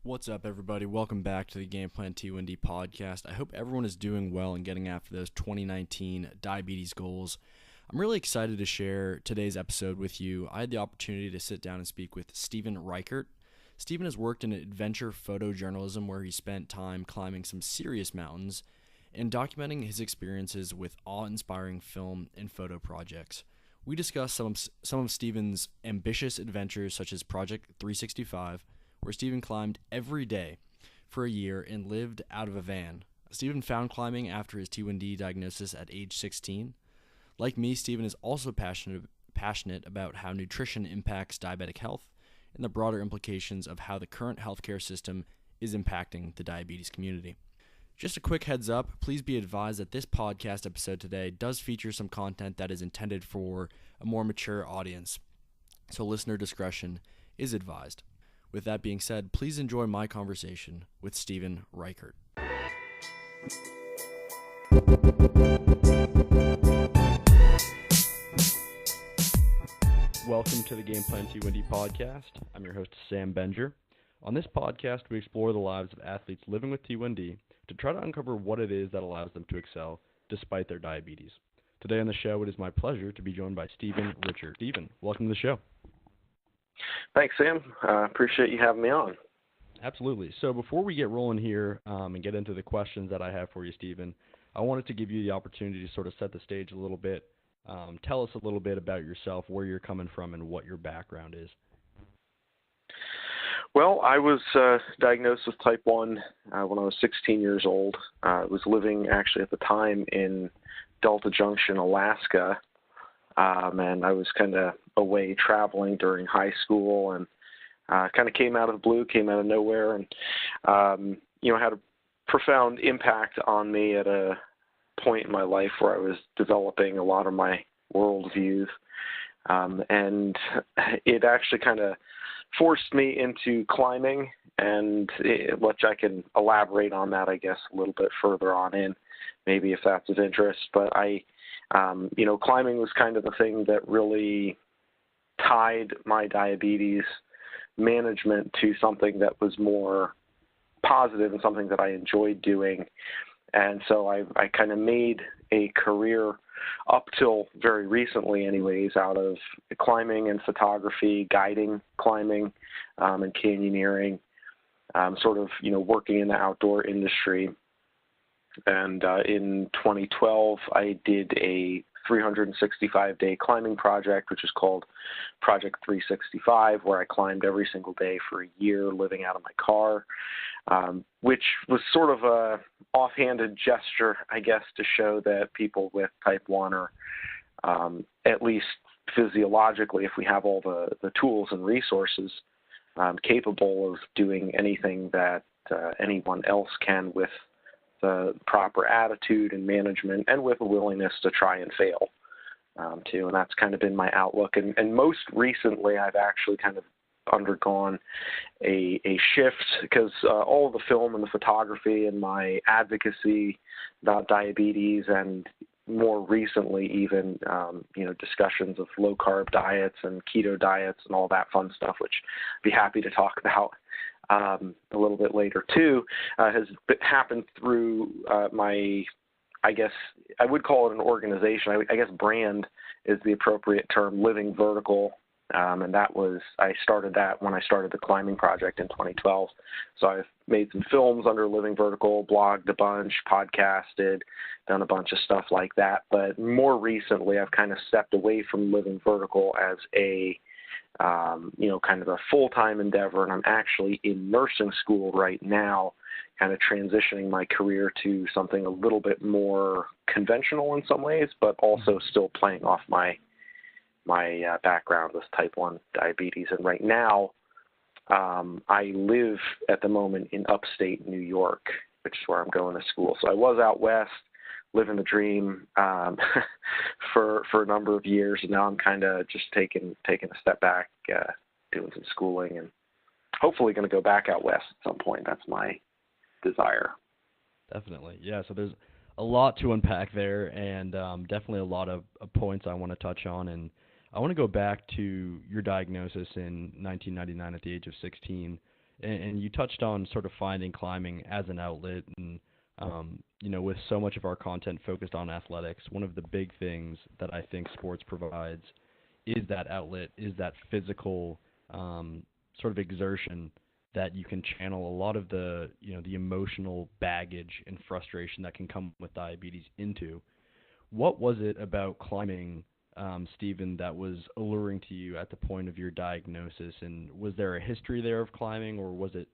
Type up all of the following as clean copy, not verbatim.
What's up, everybody? Welcome back to the Game Plan T1D Podcast. I hope everyone is doing well and getting after those 2019 diabetes goals. I'm really excited to share today's episode with you. I had the opportunity to sit down and speak with Stephen Richert. Stephen has worked in adventure photojournalism where he spent time climbing some serious mountains and documenting his experiences with awe-inspiring film and photo projects. We discuss some of Stephen's ambitious adventures such as Project 365, where Stephen climbed every day for a year and lived out of a van. Stephen found climbing after his T1D diagnosis at age 16. Like me, Stephen is also passionate about how nutrition impacts diabetic health and the broader implications of how the current healthcare system is impacting the diabetes community. Just a quick heads up, please be advised that this podcast episode today does feature some content that is intended for a more mature audience, so listener discretion is advised. With that being said, please enjoy my conversation with Stephen Richert. Welcome to the Game Plan T1D Podcast. I'm your host, Sam Benger. On this podcast, we explore the lives of athletes living with T1D to try to uncover what it is that allows them to excel despite their diabetes. Today on the show, it is my pleasure to be joined by Stephen Richert. Stephen, welcome to the show. Thanks, Sam. Appreciate you having me on. Absolutely. So before we get rolling here and get into the questions that I have for you, Stephen, I wanted to give you the opportunity to sort of set the stage a little bit. Tell us a little bit about yourself, where you're coming from, and what your background is. Well, I was diagnosed with type 1 when I was 16 years old. I was living actually at the time in Delta Junction, Alaska. And I was kind of away traveling during high school and kind of came out of the blue, came out of nowhere, and, had a profound impact on me at a point in my life where I was developing a lot of my worldviews. And it actually kind of forced me into climbing, and which I can elaborate on that, I guess, a little bit further on in, maybe if that's of interest. But climbing was kind of the thing that really tied my diabetes management to something that was more positive and something that I enjoyed doing. And so I kind of made a career up till very recently anyways out of climbing and photography, guiding climbing and canyoneering, sort of, working in the outdoor industry. And in 2012, I did a 365-day climbing project, which is called Project 365, where I climbed every single day for a year, living out of my car, which was sort of a offhanded gesture, I guess, to show that people with type 1 are, at least physiologically, if we have all the tools and resources, capable of doing anything that anyone else can with the proper attitude and management, and with a willingness to try and fail, too. And that's kind of been my outlook. And most recently, I've actually kind of undergone a shift because all of the film and the photography and my advocacy about diabetes, and more recently even, discussions of low-carb diets and keto diets and all that fun stuff, which I'd be happy to talk about a little bit later too, has happened through my, I guess I would call it an organization. I guess brand is the appropriate term, Living Vertical. And I started that when I started the climbing project in 2012. So I've made some films under Living Vertical, blogged a bunch, podcasted, done a bunch of stuff like that. But more recently, I've kind of stepped away from Living Vertical as a kind of a full-time endeavor, and I'm actually in nursing school right now, kind of transitioning my career to something a little bit more conventional in some ways, but also still playing off my background with type 1 diabetes. And right now, I live at the moment in upstate New York, which is where I'm going to school. So I was out west, living the dream for a number of years, and now I'm kind of just taking a step back, doing some schooling, and hopefully going to go back out west at some point. That's my desire. Definitely, yeah. So there's a lot to unpack there, and definitely a lot of points I want to touch on. And I want to go back to your diagnosis in 1999 at the age of 16 And you touched on sort of finding climbing as an outlet, and with so much of our content focused on athletics, one of the big things that I think sports provides is that outlet, is that physical sort of exertion that you can channel a lot of the emotional baggage and frustration that can come with diabetes into. What was it about climbing, Stephen, that was alluring to you at the point of your diagnosis? And was there a history there of climbing, or was it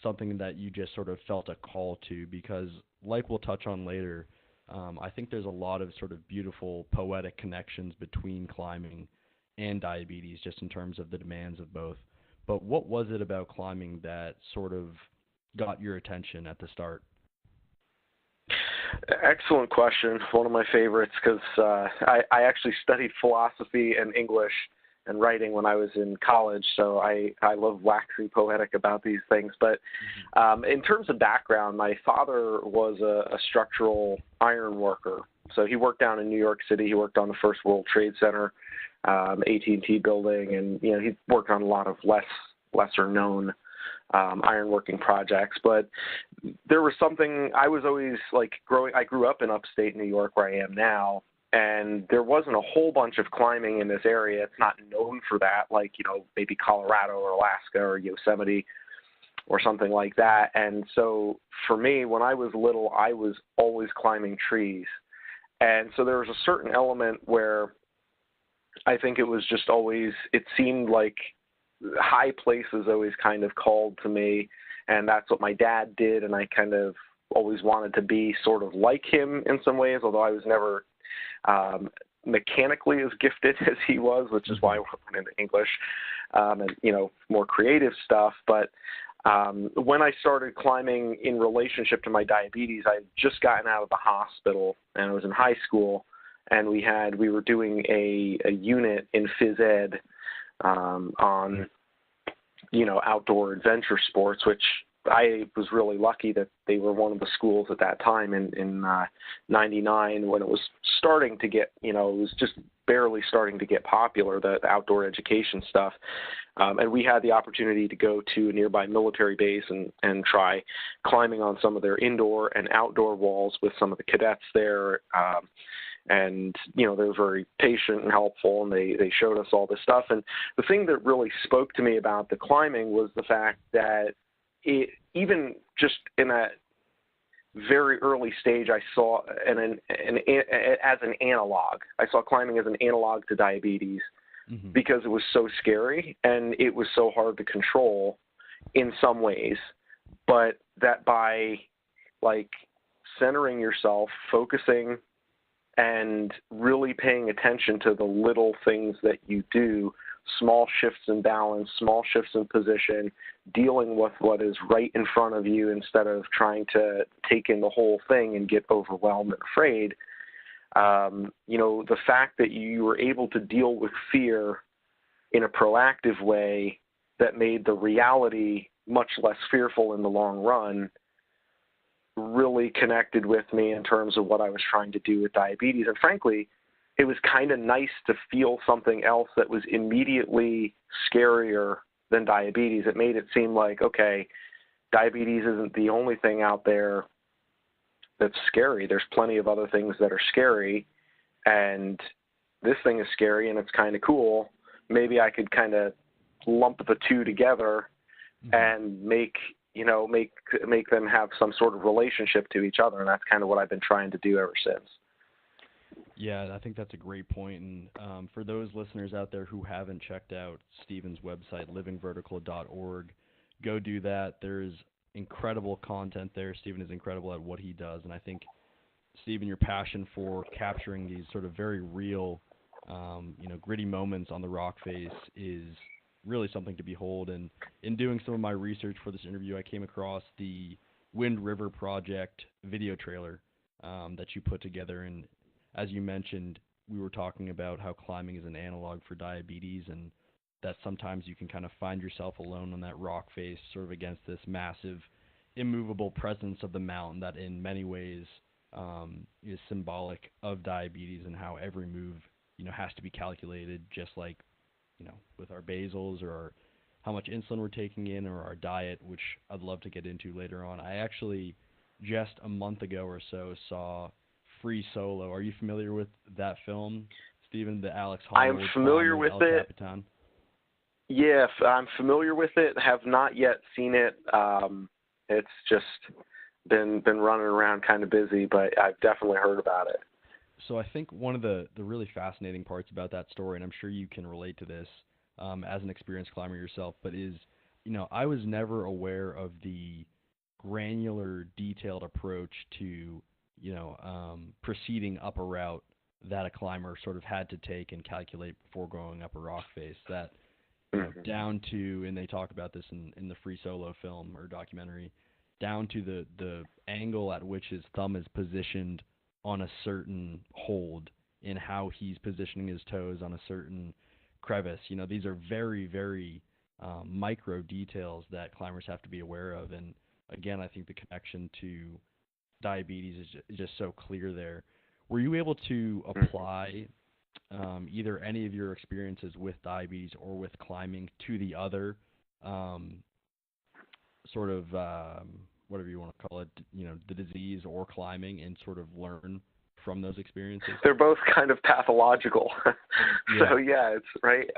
something that you just sort of felt a call to? Because, like we'll touch on later, I think there's a lot of sort of beautiful poetic connections between climbing and diabetes, just in terms of the demands of both. But what was it about climbing that sort of got your attention at the start? Excellent question. One of my favorites, because I actually studied philosophy and English and writing when I was in college, so I love waxing poetic about these things. But in terms of background, my father was a structural iron worker. So he worked down in New York City. He worked on the First World Trade Center, AT&T building, and he worked on a lot of lesser known ironworking projects. But there was something, I was always I grew up in upstate New York where I am now, and there wasn't a whole bunch of climbing in this area. It's not known for that, maybe Colorado or Alaska or Yosemite or something like that. And so for me, when I was little, I was always climbing trees. And so there was a certain element where I think it was just always, it seemed like high places always kind of called to me, and that's what my dad did, and I kind of always wanted to be sort of like him in some ways, although I was never mechanically as gifted as he was, which is why I went into English and more creative stuff. But when I started climbing in relationship to my diabetes, I had just gotten out of the hospital, and I was in high school, and we were doing a unit in phys ed on outdoor adventure sports, which I was really lucky that they were one of the schools at that time in 99 when it was starting to get, it was just barely starting to get popular, the outdoor education stuff. And we had the opportunity to go to a nearby military base and try climbing on some of their indoor and outdoor walls with some of the cadets there. And, they were very patient and helpful, and they showed us all this stuff. And the thing that really spoke to me about the climbing was the fact that even just in that very early stage, I saw as an analog. I saw climbing as an analog to diabetes because it was so scary and it was so hard to control in some ways. But that by centering yourself, focusing, and really paying attention to the little things that you do, small shifts in balance, small shifts in position, dealing with what is right in front of you instead of trying to take in the whole thing and get overwhelmed and afraid. The fact that you were able to deal with fear in a proactive way that made the reality much less fearful in the long run really connected with me in terms of what I was trying to do with diabetes. And frankly, it was kind of nice to feel something else that was immediately scarier than diabetes. It made it seem like, okay, diabetes isn't the only thing out there that's scary. There's plenty of other things that are scary, and this thing is scary and it's kind of cool. Maybe I could kind of lump the two together and make them have some sort of relationship to each other, and that's kind of what I've been trying to do ever since. Yeah, I think that's a great point. And for those listeners out there who haven't checked out Stephen's website, livingvertical.org, go do that. There's incredible content there. Stephen is incredible at what he does, and I think, Stephen, your passion for capturing these sort of very real, gritty moments on the rock face is really something to behold. And in doing some of my research for this interview, I came across the Wind River Project video trailer that you put together. And as you mentioned, we were talking about how climbing is an analog for diabetes, and that sometimes you can kind of find yourself alone on that rock face, sort of against this massive, immovable presence of the mountain that in many ways is symbolic of diabetes, and how every move, has to be calculated, just like, with our basals or how much insulin we're taking in, or our diet, which I'd love to get into later on. I actually just a month ago or so saw Free Solo. Are you familiar with that film, Stephen? The Alex Honnold. I'm familiar with it. Capitan? Yeah, I'm familiar with it. Have not yet seen it. It's just been running around kind of busy, but I've definitely heard about it. So I think one of the really fascinating parts about that story, and I'm sure you can relate to this as an experienced climber yourself, but is, I was never aware of the granular, detailed approach to, proceeding up a route that a climber sort of had to take and calculate before going up a rock face. That down to, and they talk about this in the Free Solo film or documentary, down to the angle at which his thumb is positioned on a certain hold, in how he's positioning his toes on a certain crevice. These are very, very micro details that climbers have to be aware of. And again, I think the connection to diabetes is just so clear there. Were you able to apply either any of your experiences with diabetes or with climbing to the other sort of whatever you want to call it, the disease or climbing, and sort of learn from those experiences? They're both kind of pathological. So yeah, it's right.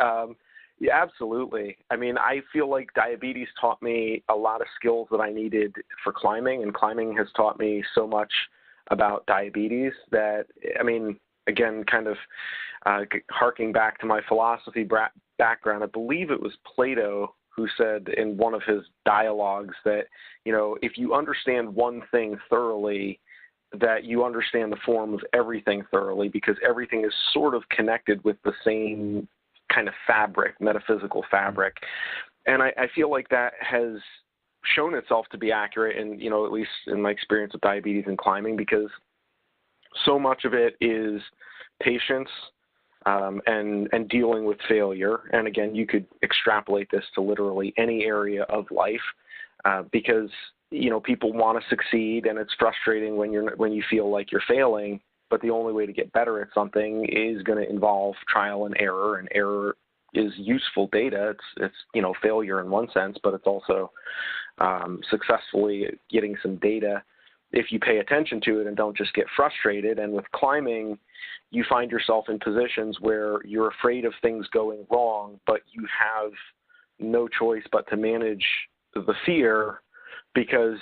Yeah, absolutely. I mean, I feel like diabetes taught me a lot of skills that I needed for climbing, and climbing has taught me so much about diabetes that, I mean, again, kind of harking back to my philosophy background, I believe it was Plato who said in one of his dialogues that, if you understand one thing thoroughly, that you understand the form of everything thoroughly, because everything is sort of connected with the same kind of fabric, metaphysical fabric. And I feel like that has shown itself to be accurate, and, at least in my experience with diabetes and climbing, because so much of it is patience, and dealing with failure. And again, you could extrapolate this to literally any area of life, because people want to succeed, and it's frustrating when you feel like you're failing. But the only way to get better at something is going to involve trial and error is useful data. It's failure in one sense, but it's also successfully getting some data if you pay attention to it and don't just get frustrated. And with climbing, you find yourself in positions where you're afraid of things going wrong, but you have no choice but to manage the fear, because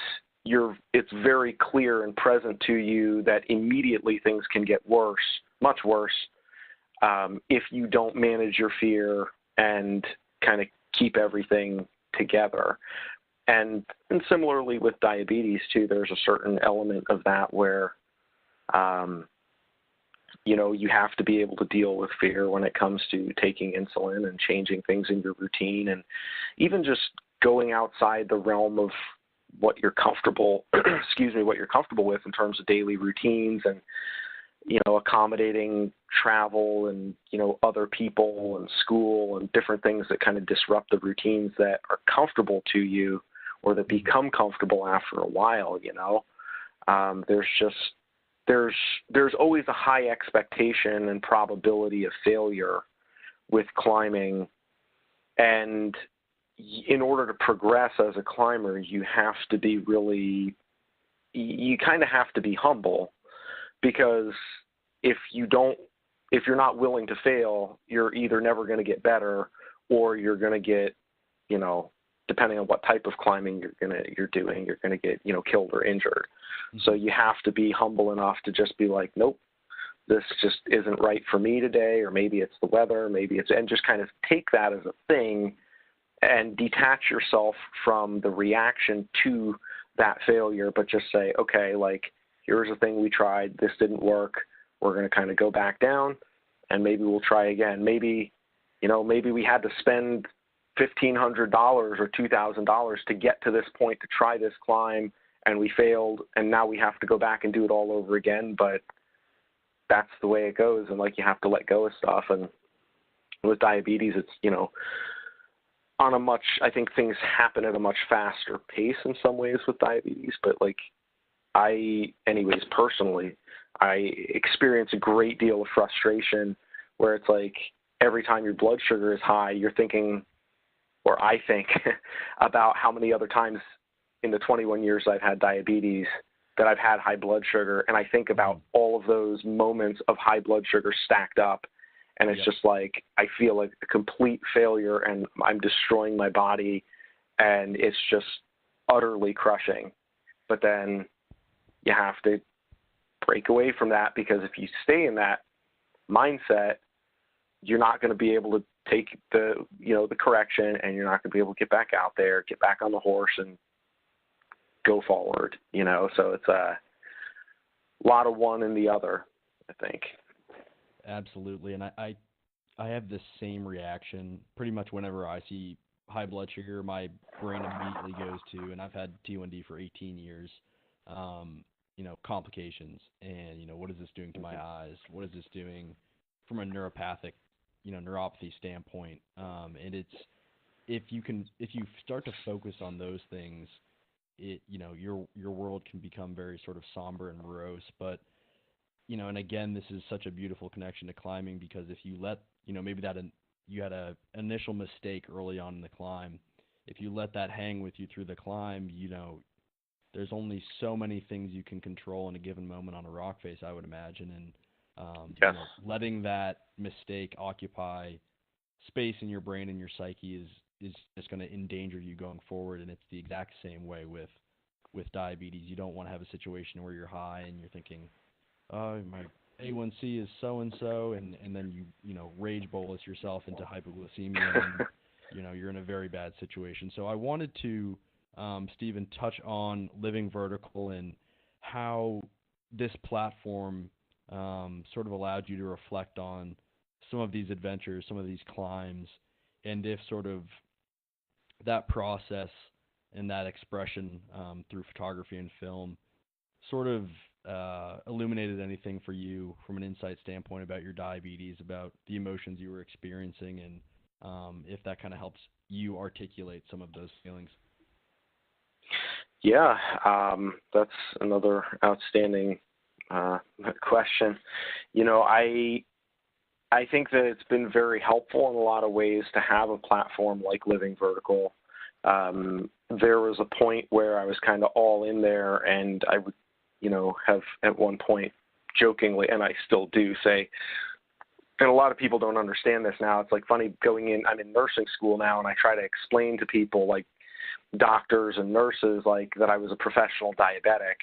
it's very clear and present to you that immediately things can get worse, much worse, if you don't manage your fear and kind of keep everything together. And similarly with diabetes too, there's a certain element of that where, you have to be able to deal with fear when it comes to taking insulin and changing things in your routine, and even just going outside the realm of what you're comfortable, what you're comfortable with in terms of daily routines, and, accommodating travel and, other people and school and different things that kind of disrupt the routines that are comfortable to you, or that become comfortable after a while. There's always a high expectation and probability of failure with climbing. And in order to progress as a climber, you kind of have to be humble, because if you're not willing to fail, you're either never going to get better, or you're going to get, depending on what type of climbing you're doing, you're going to get, killed or injured. Mm-hmm. So you have to be humble enough to just be like, nope, this just isn't right for me today, or maybe it's the weather, and just kind of take that as a thing and detach yourself from the reaction to that failure, but just say, okay, like, here's a thing we tried, this didn't work, we're going to kind of go back down, and maybe we'll try again. Maybe we had to spend $1,500 or $2,000 to get to this point to try this climb, and we failed, and now we have to go back and do it all over again. But that's the way it goes, and like, you have to let go of stuff. And with diabetes, it's I think things happen at a much faster pace in some ways with diabetes, but like, personally, I experience a great deal of frustration where it's like every time your blood sugar is high, you're thinking, or I think about how many other times in the 21 years I've had diabetes that I've had high blood sugar, and I think about all of those moments of high blood sugar stacked up, and it's just like I feel like a complete failure, and I'm destroying my body, and it's just utterly crushing. But then you have to break away from that, because if you stay in that mindset, you're not going to be able to take the correction, and you're not going to be able to get back out there, get back on the horse, and go forward, so it's a lot of one and the other, I think. Absolutely. And I have the same reaction pretty much whenever I see high blood sugar. My brain immediately goes to, and I've had T1D for 18 years, complications, and, what is this doing to my eyes? What is this doing from a neuropathic, neuropathy standpoint? And it's, if you start to focus on those things, your world can become very sort of somber and morose. But, and again, this is such a beautiful connection to climbing, because if you let, maybe you had a initial mistake early on in the climb, if you let that hang with you through the climb, there's only so many things you can control in a given moment on a rock face, I would imagine. And letting that mistake occupy space in your brain and your psyche is just going to endanger you going forward. And it's the exact same way with diabetes. You don't want to have a situation where you're high and you're thinking, oh, my A1C is so-and-so, and then you rage bolus yourself into hypoglycemia, and you're in a very bad situation. So I wanted to, Stephen, touch on Living Vertical and how this platform sort of allowed you to reflect on some of these adventures, some of these climbs, and if sort of that process and that expression through photography and film sort of illuminated anything for you from an insight standpoint about your diabetes, about the emotions you were experiencing, and if that kind of helps you articulate some of those feelings. Yeah, that's another outstanding question. I think that it's been very helpful in a lot of ways to have a platform like Living Vertical. There was a point where I was kind of all in there, and I would, have at one point jokingly, and I still do say, and a lot of people don't understand this now. It's like funny I'm in nursing school now, and I try to explain to people, like doctors and nurses, like that I was a professional diabetic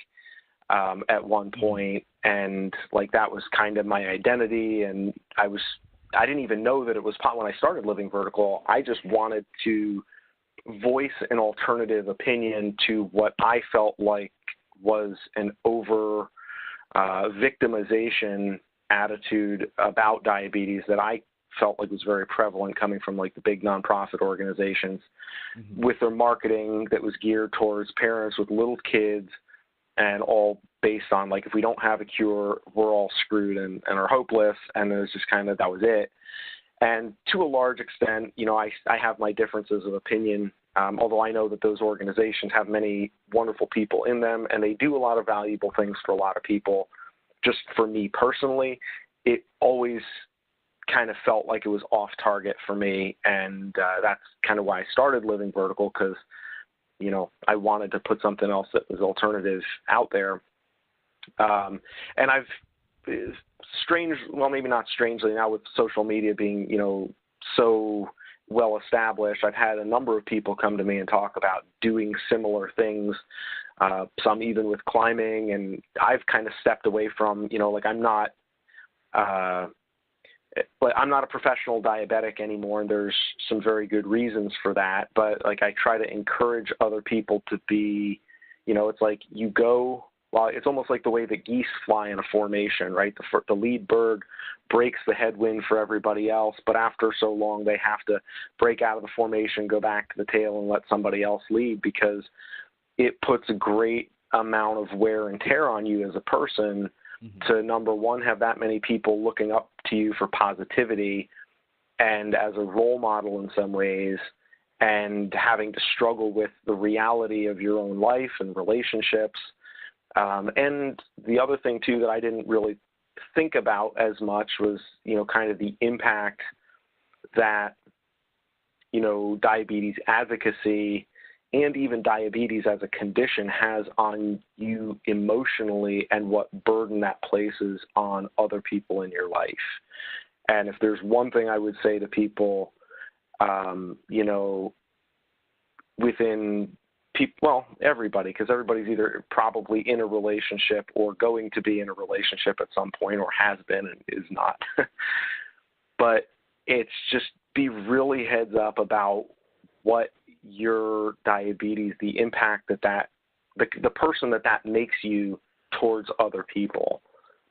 at one point, and like that was kind of my identity. And I didn't even know that it was when I started Living Vertical. I just wanted to voice an alternative opinion to what I felt like was an over victimization attitude about diabetes that I felt like was very prevalent coming from like the big nonprofit organizations with their marketing that was geared towards parents with little kids, and all based on like, if we don't have a cure, we're all screwed and are hopeless. And it was just kind of, that was it. And to a large extent, I have my differences of opinion, although I know that those organizations have many wonderful people in them, and they do a lot of valuable things for a lot of people. Just for me personally, it always kind of felt like it was off target for me. And that's kind of why I started Living Vertical, because, I wanted to put something else that was alternative out there. And I've maybe not strangely, now with social media being, so well established, I've had a number of people come to me and talk about doing similar things, some even with climbing. And I've kind of stepped away from, I'm not a professional diabetic anymore, and there's some very good reasons for that. But like, I try to encourage other people to be, it's like it's almost like the way that geese fly in a formation, right? The lead bird breaks the headwind for everybody else, but after so long, they have to break out of the formation, go back to the tail, and let somebody else lead, because it puts a great amount of wear and tear on you as a person to, number one, have that many people looking up to you for positivity and as a role model in some ways, and having to struggle with the reality of your own life and relationships. And the other thing, too, that I didn't really think about as much was, kind of the impact that diabetes advocacy and even diabetes as a condition has on you emotionally and what burden that places on other people in your life. And if there's one thing I would say to people, within people, well, everybody, because everybody's either probably in a relationship or going to be in a relationship at some point or has been and is not. But it's just be really heads up about what your diabetes, the impact the person that makes you towards other people.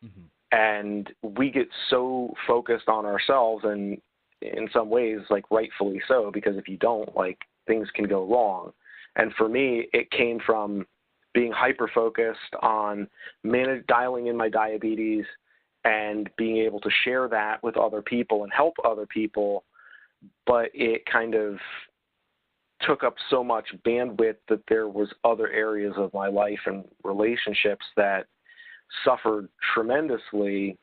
Mm-hmm. And we get so focused on ourselves, and in some ways, like rightfully so, because if you don't, like, things can go wrong. And for me, it came from being hyper-focused on dialing in my diabetes and being able to share that with other people and help other people, but it kind of took up so much bandwidth that there was other areas of my life and relationships that suffered tremendously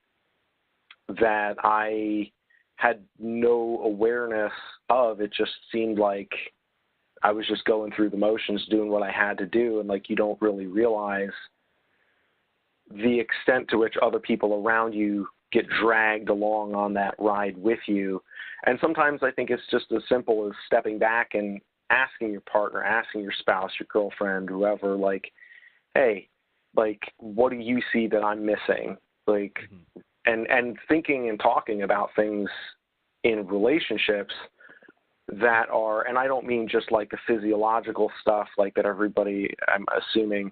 that I had no awareness of. It just seemed like I was just going through the motions, doing what I had to do, and like you don't really realize the extent to which other people around you get dragged along on that ride with you. And sometimes I think it's just as simple as stepping back and asking your partner, asking your spouse, your girlfriend, whoever, like, hey, like, what do you see that I'm missing? Like, and thinking and talking about things in relationships that are, and I don't mean just like the physiological stuff like that everybody, I'm assuming,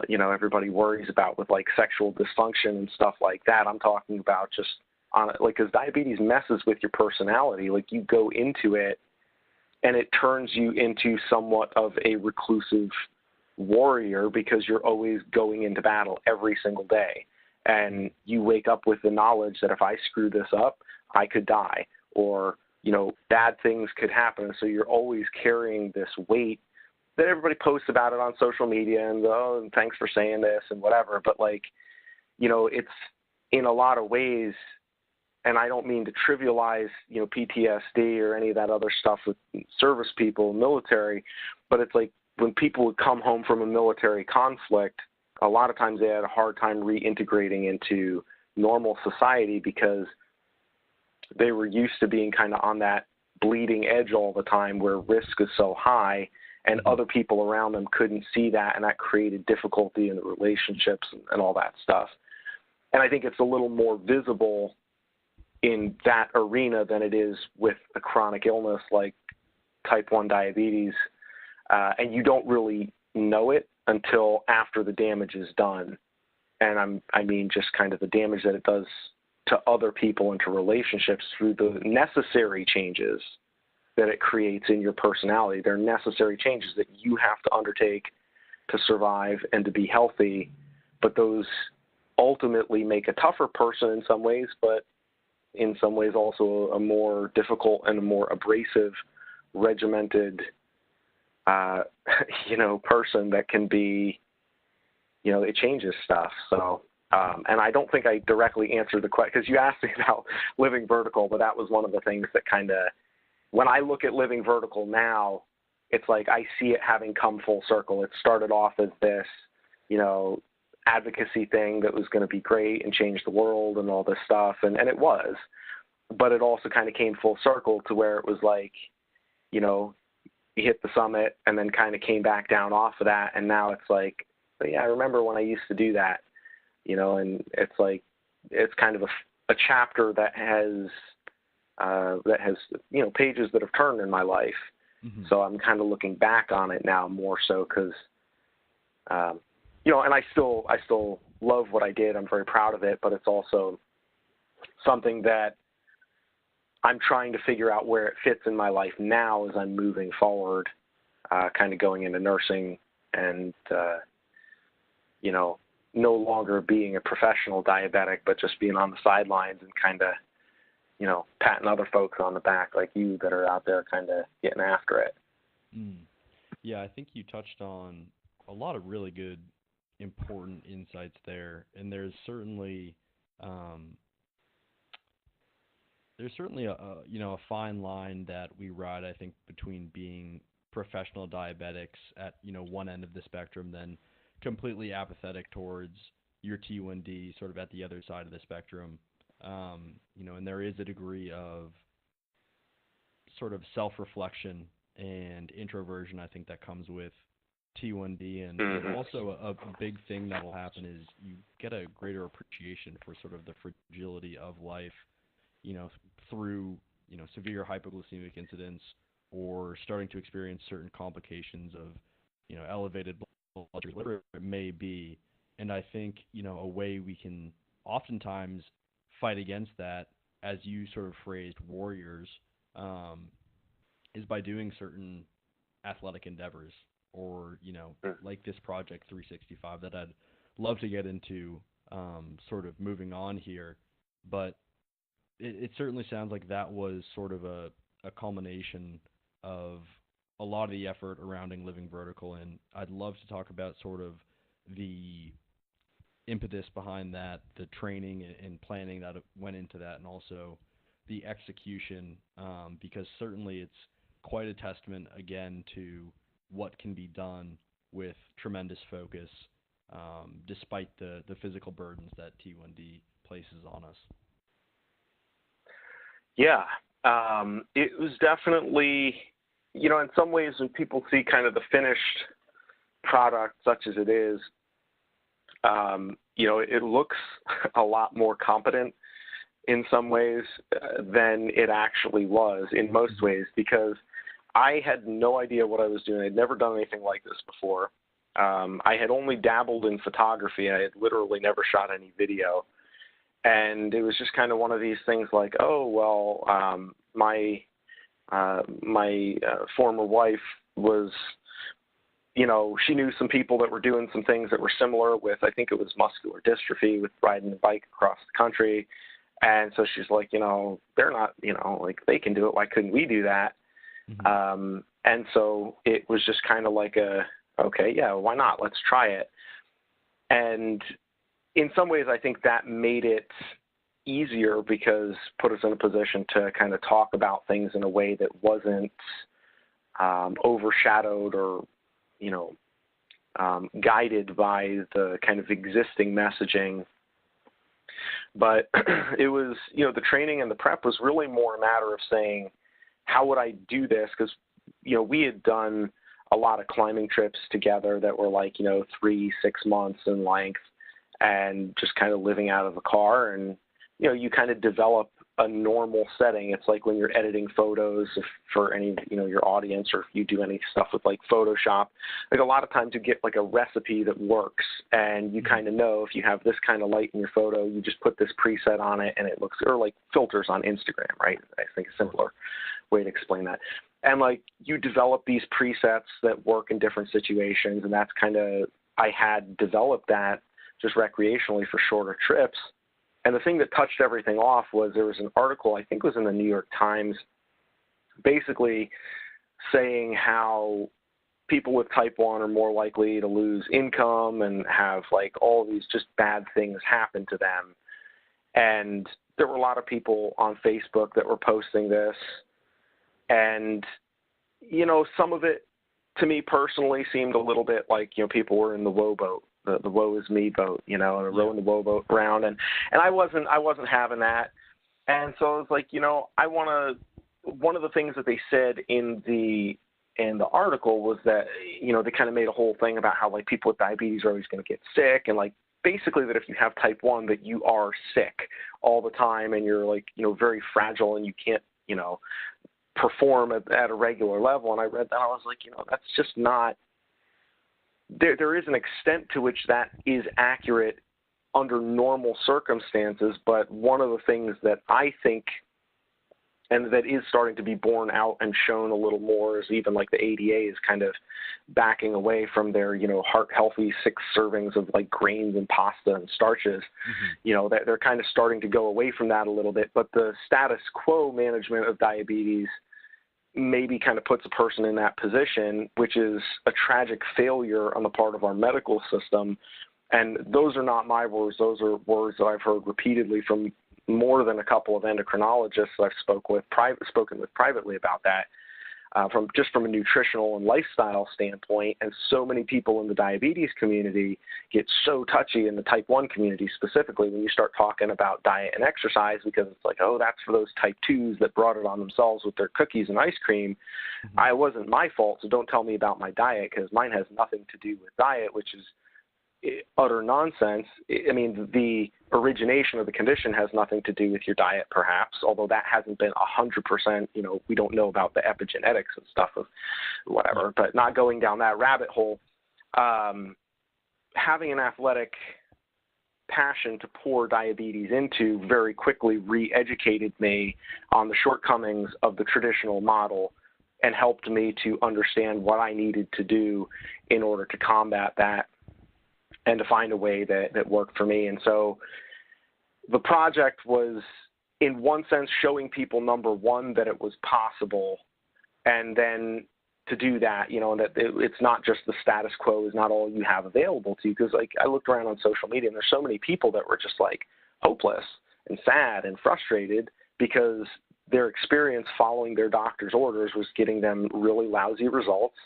everybody worries about with like sexual dysfunction and stuff like that. I'm talking about just on it, like, because diabetes messes with your personality. Like, you go into it and it turns you into somewhat of a reclusive warrior because you're always going into battle every single day. And you wake up with the knowledge that if I screw this up, I could die, or, bad things could happen. So you're always carrying this weight that everybody posts about it on social media and, oh, and thanks for saying this and whatever. But like, it's in a lot of ways, and I don't mean to trivialize, PTSD or any of that other stuff with service people, military, but it's like when people would come home from a military conflict, a lot of times they had a hard time reintegrating into normal society because they were used to being kind of on that bleeding edge all the time where risk is so high, and other people around them couldn't see that, and that created difficulty in the relationships and all that stuff. And I think it's a little more visible in that arena than it is with a chronic illness like type 1 diabetes, and you don't really know it until after the damage is done. And I mean just kind of the damage that it does to other people and to relationships through the necessary changes that it creates in your personality. They're necessary changes that you have to undertake to survive and to be healthy, but those ultimately make a tougher person in some ways, but in some ways also a more difficult and a more abrasive, regimented, person that can be, it changes stuff. So, and I don't think I directly answered the question, because you asked me about living vertical, but that was one of the things that kind of, when I look at living vertical now, it's like I see it having come full circle. It started off as this, advocacy thing that was going to be great and change the world and all this stuff, and it was. But it also kind of came full circle to where it was like, you hit the summit and then kind of came back down off of that, and now it's like, yeah, I remember when I used to do that, and it's like, it's kind of a chapter that has pages that have turned in my life. Mm-hmm. So I'm kind of looking back on it now more so because, and I still love what I did. I'm very proud of it, but it's also something that I'm trying to figure out where it fits in my life now as I'm moving forward, kind of going into nursing and, no longer being a professional diabetic, but just being on the sidelines and kind of, patting other folks on the back like you that are out there kind of getting after it. Yeah, I think you touched on a lot of really good, important insights there. And there's certainly there's certainly a fine line that we ride, I think, between being professional diabetics at, one end of the spectrum, then completely apathetic towards your T1D sort of at the other side of the spectrum. And there is a degree of sort of self-reflection and introversion, I think, that comes with T1D, and also a big thing that will happen is you get a greater appreciation for sort of the fragility of life, through, severe hypoglycemic incidents or starting to experience certain complications of, elevated blood pressure, whatever it may be. And I think, a way we can oftentimes fight against that, as you sort of phrased, warriors, is by doing certain athletic endeavors, or, like this Project 365 that I'd love to get into, sort of moving on here. But it certainly sounds like that was sort of a culmination of a lot of the effort around Living Vertical, and I'd love to talk about sort of the impetus behind that, the training and planning that went into that, and also the execution, because certainly it's quite a testament, again, to what can be done with tremendous focus, despite the physical burdens that T1D places on us. Yeah, it was definitely, in some ways when people see kind of the finished product such as it is, it looks a lot more competent in some ways than it actually was in most ways, because I had no idea what I was doing. I'd never done anything like this before. I had only dabbled in photography. I had literally never shot any video. And it was just kind of one of these things like, my former wife was, she knew some people that were doing some things that were similar with, I think it was muscular dystrophy, with riding the bike across the country. And so she's like, they're not, like they can do it. Why couldn't we do that? Mm-hmm. And so it was just kind of like okay, yeah, why not? Let's try it. And in some ways, I think that made it easier, because put us in a position to kind of talk about things in a way that wasn't overshadowed or, guided by the kind of existing messaging. But it was, the training and the prep was really more a matter of saying, how would I do this? Because, we had done a lot of climbing trips together that were like, 3-6 months in length, and just kind of living out of the car. And, you kind of develop a normal setting. It's like when you're editing photos for any, your audience, or if you do any stuff with like Photoshop, like a lot of times you get like a recipe that works, and you kind of know if you have this kind of light in your photo, you just put this preset on it and it looks, or like filters on Instagram, right? I think a simpler way to explain that. And like you develop these presets that work in different situations. And that's kind of, I had developed that just recreationally for shorter trips. And the thing that touched everything off was there was an article, I think it was in the New York Times, basically saying how people with type 1 are more likely to lose income and have like all these just bad things happen to them. And there were a lot of people on Facebook that were posting this. And, some of it to me personally seemed a little bit like, people were in the woe boat. The woe is me boat, and rowing the woe boat around, and I wasn't having that. And so I was like, one of the things that they said in the article was that, they kind of made a whole thing about how like people with diabetes are always going to get sick, and like basically that if you have type 1 that you are sick all the time, and you're like, very fragile, and you can't, perform at a regular level. And I read that, I was like, that's just not. There is an extent to which that is accurate under normal circumstances, but one of the things that I think, and that is starting to be borne out and shown a little more, is even like the ADA is kind of backing away from their, heart healthy 6 servings of like grains and pasta and starches. Mm-hmm. They're kind of starting to go away from that a little bit, but the status quo management of diabetes maybe kind of puts a person in that position, which is a tragic failure on the part of our medical system. And those are not my words. Those are words that I've heard repeatedly from more than a couple of endocrinologists I've spoken with privately about that, from a nutritional and lifestyle standpoint. And so many people in the diabetes community get so touchy, in the type 1 community specifically, when you start talking about diet and exercise, because it's like, oh, that's for those type 2s that brought it on themselves with their cookies and ice cream. Mm-hmm. I wasn't my fault, so don't tell me about my diet, because mine has nothing to do with diet, which is utter nonsense. I mean, the origination of the condition has nothing to do with your diet, perhaps, although that hasn't been 100%. We don't know about the epigenetics and stuff of whatever, but not going down that rabbit hole. Having an athletic passion to pour diabetes into very quickly re-educated me on the shortcomings of the traditional model and helped me to understand what I needed to do in order to combat that and to find a way that worked for me. And so the project was, in one sense, showing people, number one, that it was possible, and then to do that, that it's not just the status quo is not all you have available to you. Because, I looked around on social media, and there's so many people that were just, hopeless and sad and frustrated because their experience following their doctor's orders was getting them really lousy results,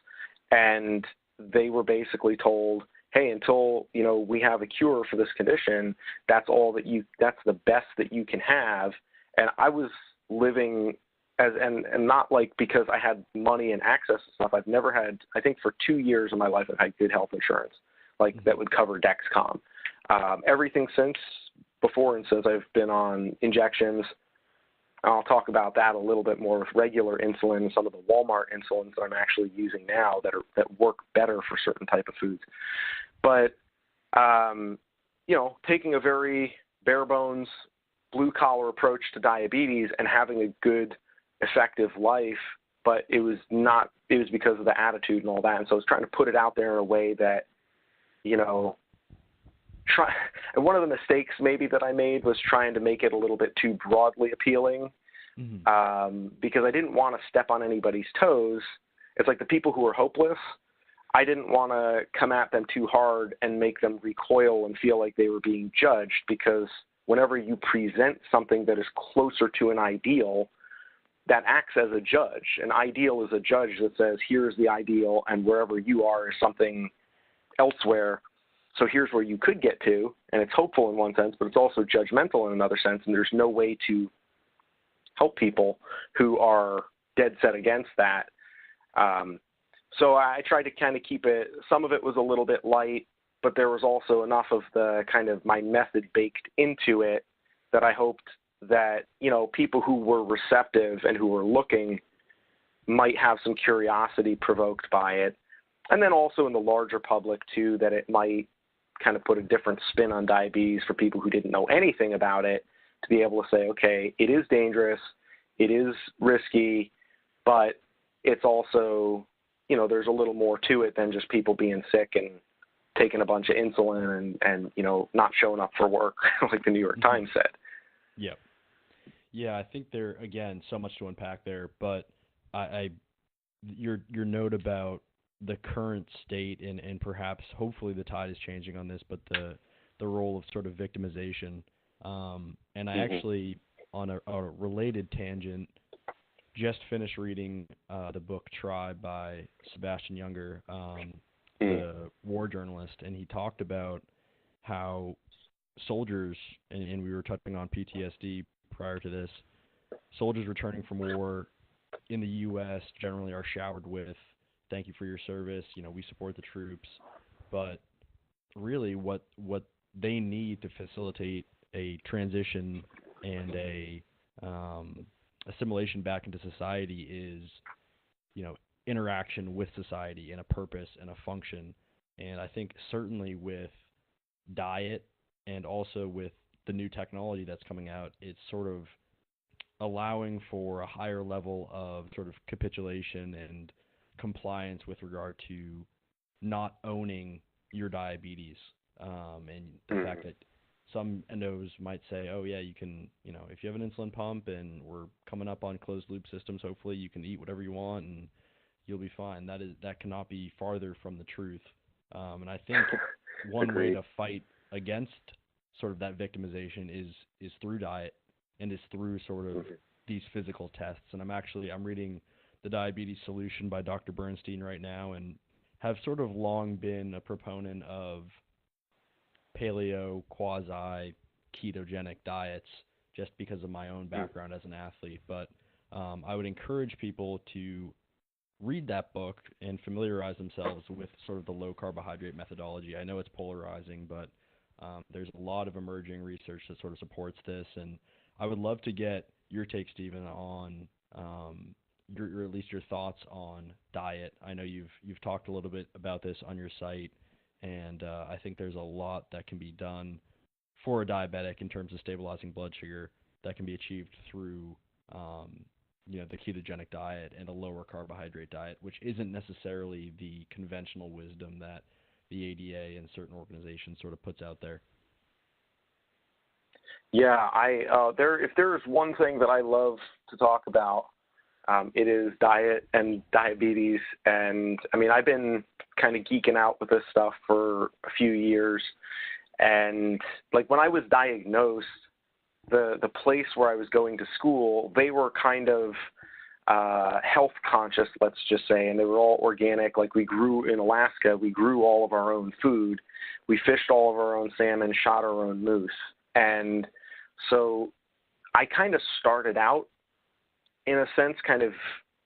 and they were basically told, hey, until, we have a cure for this condition, that's the best that you can have. And I was living and not because I had money and access to stuff. I've never had, I think for 2 years of my life, I've had good health insurance, that would cover Dexcom. Everything before and since I've been on injections. I'll talk about that a little bit more with regular insulin, some of the Walmart insulins that I'm actually using now that work better for certain type of foods. But, taking a very bare bones, blue collar approach to diabetes and having a good, effective life, but it was because of the attitude and all that. And so I was trying to put it out there in a way that, and one of the mistakes maybe that I made was trying to make it a little bit too broadly appealing, because I didn't want to step on anybody's toes. It's like the people who are hopeless, I didn't want to come at them too hard and make them recoil and feel like they were being judged, because whenever you present something that is closer to an ideal, that acts as a judge. An ideal is a judge that says, here's the ideal, and wherever you are is something elsewhere. So here's where you could get to, and it's hopeful in one sense, but it's also judgmental in another sense, and there's no way to help people who are dead set against that. So I tried to kind of keep it, some of it was a little bit light, but there was also enough of the kind of my method baked into it that I hoped that, people who were receptive and who were looking might have some curiosity provoked by it. And then also in the larger public too, that it might kind of put a different spin on diabetes for people who didn't know anything about it, to be able to say, okay, it is dangerous, it is risky, but it's also, there's a little more to it than just people being sick and taking a bunch of insulin and not showing up for work, like the New York Times said. Yep. Yeah, I think there, again, so much to unpack there, but your note about the current state and perhaps hopefully the tide is changing on this, but the role of sort of victimization. And I actually, on a related tangent, just finished reading the book Tribe by Sebastian Junger, the war journalist, and he talked about how soldiers, and we were touching on PTSD prior to this, soldiers returning from war in the U.S. generally are showered with, thank you for your service, we support the troops, but really what they need to facilitate a transition and a assimilation back into society is, interaction with society and a purpose and a function. And I think certainly with diet and also with the new technology that's coming out, it's sort of allowing for a higher level of sort of capitulation and compliance with regard to not owning your diabetes, and the fact that some endos might say, oh yeah, you can, if you have an insulin pump and we're coming up on closed loop systems, hopefully you can eat whatever you want and you'll be fine. That cannot be farther from the truth. And I think one way to fight against sort of that victimization is through diet and is through sort of these physical tests. And I'm reading The Diabetes Solution by Dr. Bernstein right now, and have sort of long been a proponent of paleo, quasi, ketogenic diets just because of my own background as an athlete. But I would encourage people to read that book and familiarize themselves with sort of the low carbohydrate methodology. I know it's polarizing, but there's a lot of emerging research that sort of supports this, and I would love to get your take, Stephen, on at least your thoughts on diet. I know you've talked a little bit about this on your site, and I think there's a lot that can be done for a diabetic in terms of stabilizing blood sugar that can be achieved through the ketogenic diet and a lower carbohydrate diet, which isn't necessarily the conventional wisdom that the ADA and certain organizations sort of puts out there. Yeah, if there's one thing that I love to talk about, it is diet and diabetes. And I mean, I've been kind of geeking out with this stuff for a few years. And like when I was diagnosed, the place where I was going to school, they were kind of health conscious, let's just say, and they were all organic. Like we grew in Alaska, we grew all of our own food. We fished all of our own salmon, shot our own moose. And so I kind of started out in a sense, kind of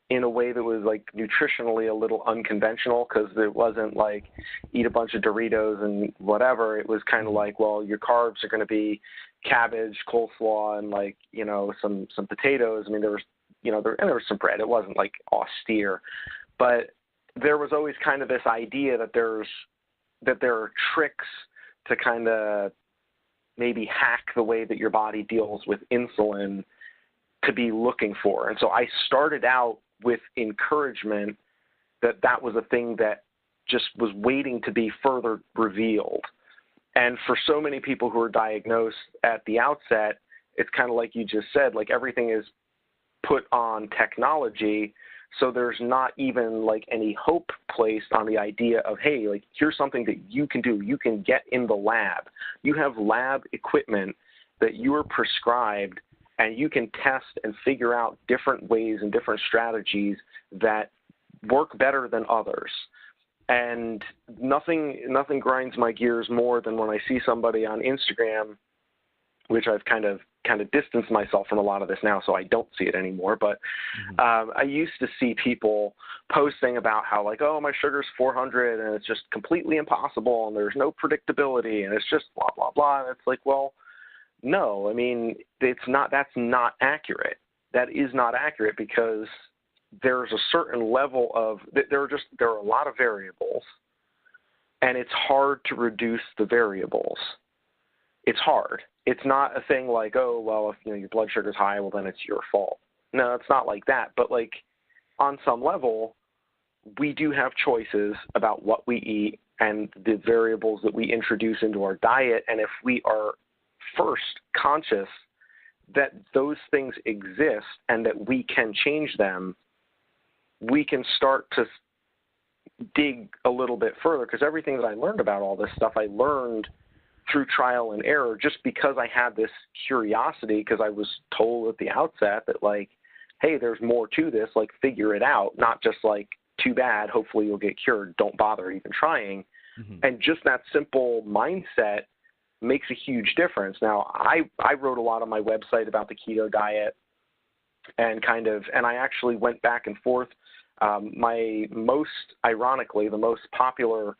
in a way that was like nutritionally a little unconventional, because it wasn't like eat a bunch of Doritos and whatever. It was kind of like, well, your carbs are going to be cabbage, coleslaw, and like, some potatoes. I mean, there was, there was some bread. It wasn't like austere, but there was always kind of this idea that there are tricks to kind of maybe hack the way that your body deals with insulin to be looking for. And so I started out with encouragement that was a thing that just was waiting to be further revealed. And for so many people who are diagnosed at the outset, it's kind of like you just said, like everything is put on technology. So there's not even like any hope placed on the idea of, hey, like here's something that you can do. You can get in the lab. You have lab equipment that you are prescribed, and you can test and figure out different ways and different strategies that work better than others. And nothing grinds my gears more than when I see somebody on Instagram, which I've kind of distanced myself from a lot of this now, so I don't see it anymore. But I used to see people posting about how like, oh, my sugar's 400 and it's just completely impossible and there's no predictability and it's just blah, blah, blah. And it's like, well, no, I mean, that's not accurate. That is not accurate, because there's a certain level of, there are a lot of variables, and it's hard to reduce the variables. It's hard. It's not a thing like, oh, well, if your blood sugar's high, well, then it's your fault. No, it's not like that. But like on some level, we do have choices about what we eat and the variables that we introduce into our diet. And if we are first conscious that those things exist and that we can change them, we can start to dig a little bit further, because everything that I learned about all this stuff, I learned through trial and error, just because I had this curiosity, because I was told at the outset that like, hey, there's more to this, like figure it out, not just like, too bad, hopefully you'll get cured, don't bother even trying. And just that simple mindset makes a huge difference. Now, I wrote a lot on my website about the keto diet, and I actually went back and forth. Ironically, the most popular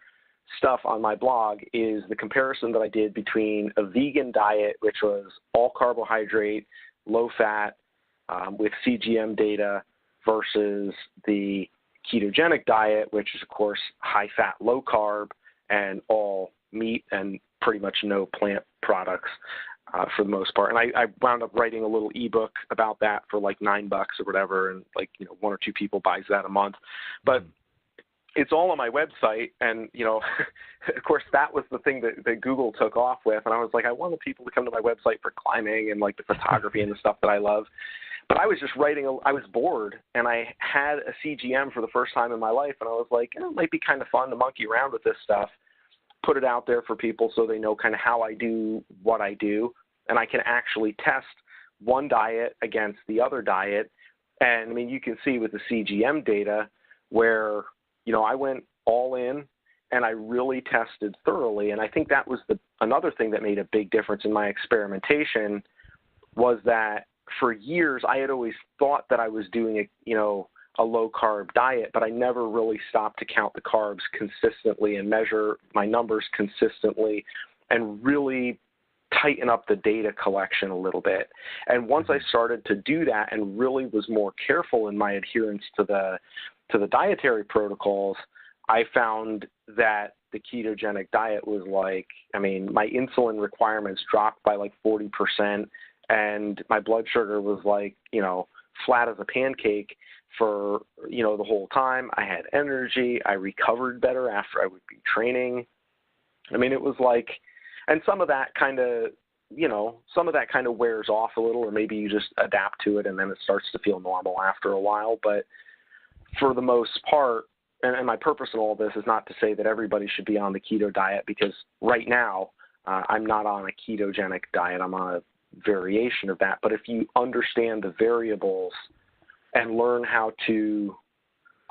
stuff on my blog is the comparison that I did between a vegan diet, which was all carbohydrate, low fat, with CGM data, versus the ketogenic diet, which is, of course, high fat, low carb, and all meat and pretty much no plant products for the most part. And I wound up writing a little ebook about that for like $9 or whatever, and like one or two people buys that a month. But it's all on my website, and of course that was the thing that Google took off with. And I was like, I wanted people to come to my website for climbing and like the photography and the stuff that I love. But I was just I was bored, and I had a CGM for the first time in my life, and I was like, it might be kind of fun to monkey around with this stuff, put it out there for people so they know kind of how I do what I do, and I can actually test one diet against the other diet. And I mean, you can see with the CGM data where, I went all in and I really tested thoroughly. And I think that was another thing that made a big difference in my experimentation was that for years I had always thought that I was doing a low carb diet, but I never really stopped to count the carbs consistently and measure my numbers consistently and really tighten up the data collection a little bit. And once I started to do that and really was more careful in my adherence to the dietary protocols, I found that the ketogenic diet was my insulin requirements dropped by 40%, and my blood sugar was flat as a pancake for, the whole time. I had energy. I recovered better after I would be training. I mean, it was and some of that kind of wears off a little, or maybe you just adapt to it and then it starts to feel normal after a while. But for the most part, and my purpose in all this is not to say that everybody should be on the keto diet, because right now I'm not on a ketogenic diet. I'm on a variation of that. But if you understand the variables and learn how to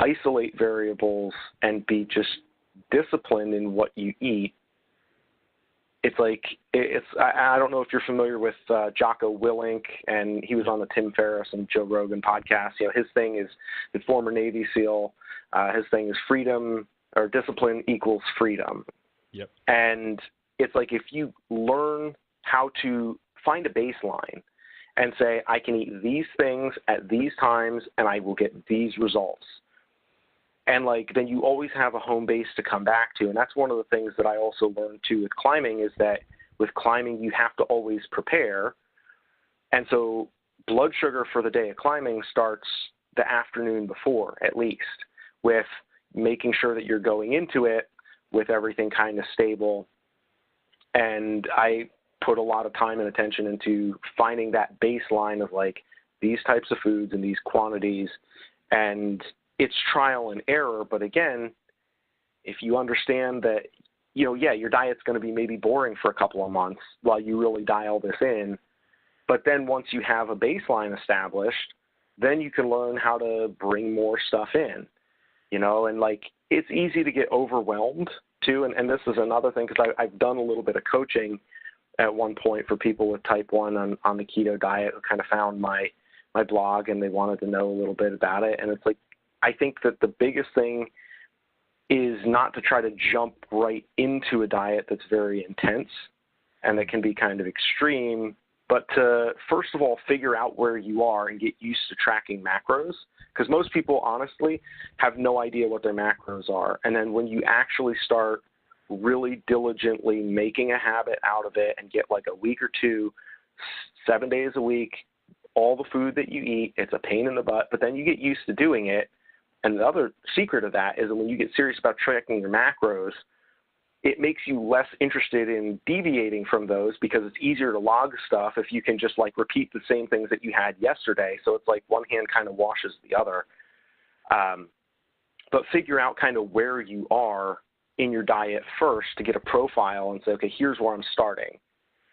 isolate variables and be just disciplined in what you eat, I don't know if you're familiar with Jocko Willink, and he was on the Tim Ferriss and Joe Rogan podcast. His thing is, his former Navy SEAL, his thing is freedom, or discipline equals freedom. Yep. And it's if you learn how to find a baseline and say, I can eat these things at these times and I will get these results. And then you always have a home base to come back to. And that's one of the things that I also learned too with climbing, is that with climbing, you have to always prepare. And so blood sugar for the day of climbing starts the afternoon before, at least, with making sure that you're going into it with everything kind of stable. And I put a lot of time and attention into finding that baseline of these types of foods and these quantities. And it's trial and error. But again, if you understand that, your diet's going to be maybe boring for a couple of months while you really dial this in. But then once you have a baseline established, then you can learn how to bring more stuff in, and it's easy to get overwhelmed too. And this is another thing, because I've done a little bit of coaching at one point for people with type 1 on the keto diet who kind of found my blog and they wanted to know a little bit about it. And it's I think that the biggest thing is not to try to jump right into a diet that's very intense and that can be kind of extreme, but to first of all figure out where you are and get used to tracking macros, because most people honestly have no idea what their macros are. And then when you actually start really diligently making a habit out of it and get a week or two, 7 days a week, all the food that you eat, it's a pain in the butt, but then you get used to doing it. And the other secret of that is that when you get serious about tracking your macros, it makes you less interested in deviating from those, because it's easier to log stuff if you can just repeat the same things that you had yesterday. So it's one hand kind of washes the other. But figure out kind of where you are in your diet first to get a profile and say, okay, here's where I'm starting.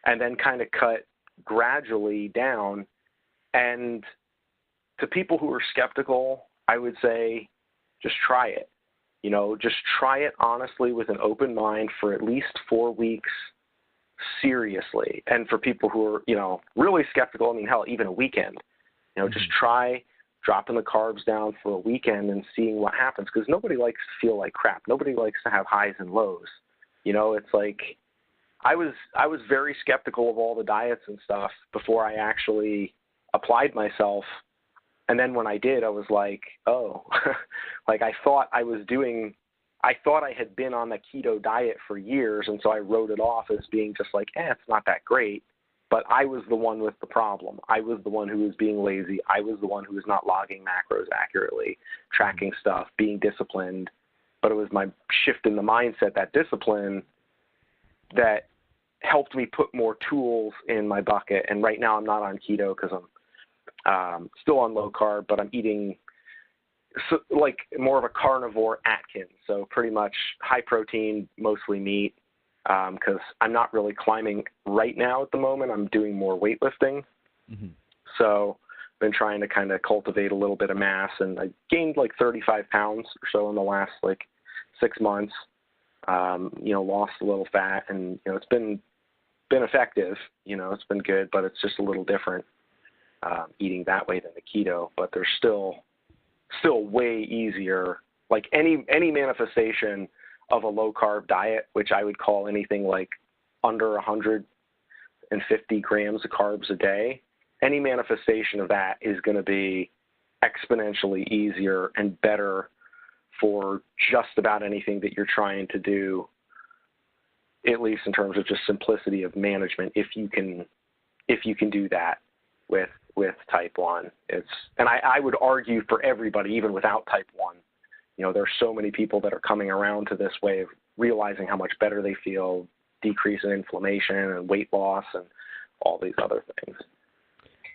And then kind of cut gradually down. And to people who are skeptical, I would say just try it. Just try it honestly with an open mind for at least 4 weeks seriously. And for people who are, really skeptical, hell, even a weekend, just try dropping the carbs down for a weekend and seeing what happens, because nobody likes to feel like crap. Nobody likes to have highs and lows. It's I was very skeptical of all the diets and stuff before I actually applied myself. And then when I did, I was oh, I thought I had been on the keto diet for years. And so I wrote it off as being just it's not that great. But I was the one with the problem. I was the one who was being lazy. I was the one who was not logging macros accurately, tracking stuff, being disciplined. But it was my shift in the mindset, that discipline, that helped me put more tools in my bucket. And right now I'm not on keto because I'm still on low carb, but I'm eating more of a carnivore Atkins. So pretty much high protein, mostly meat, because I'm not really climbing right now at the moment. I'm doing more weightlifting. Mm-hmm. So been trying to kind of cultivate a little bit of mass, and I gained like 35 pounds or so in the last like 6 months. Lost a little fat, and it's been effective. It's been good, but it's just a little different eating that way than the keto. But there's still way easier. Like any manifestation of a low carb diet, which I would call anything like under 150 grams of carbs a day, any manifestation of that is going to be exponentially easier and better for just about anything that you're trying to do, at least in terms of just simplicity of management. If you can do that with type 1, and I would argue for everybody, even without type 1, there's so many people that are coming around to this way of realizing how much better they feel, decrease in inflammation and weight loss and all these other things.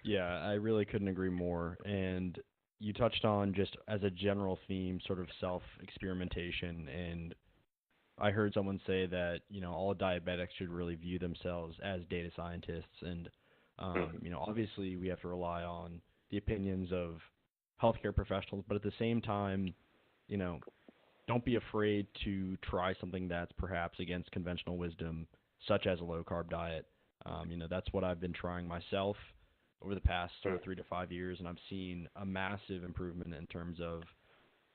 Yeah, I really couldn't agree more. And you touched on, just as a general theme, sort of self-experimentation. And I heard someone say that, all diabetics should really view themselves as data scientists. And, obviously we have to rely on the opinions of healthcare professionals, but at the same time, don't be afraid to try something that's perhaps against conventional wisdom, such as a low-carb diet. That's what I've been trying myself over the past sort of 3 to 5 years, and I've seen a massive improvement in terms of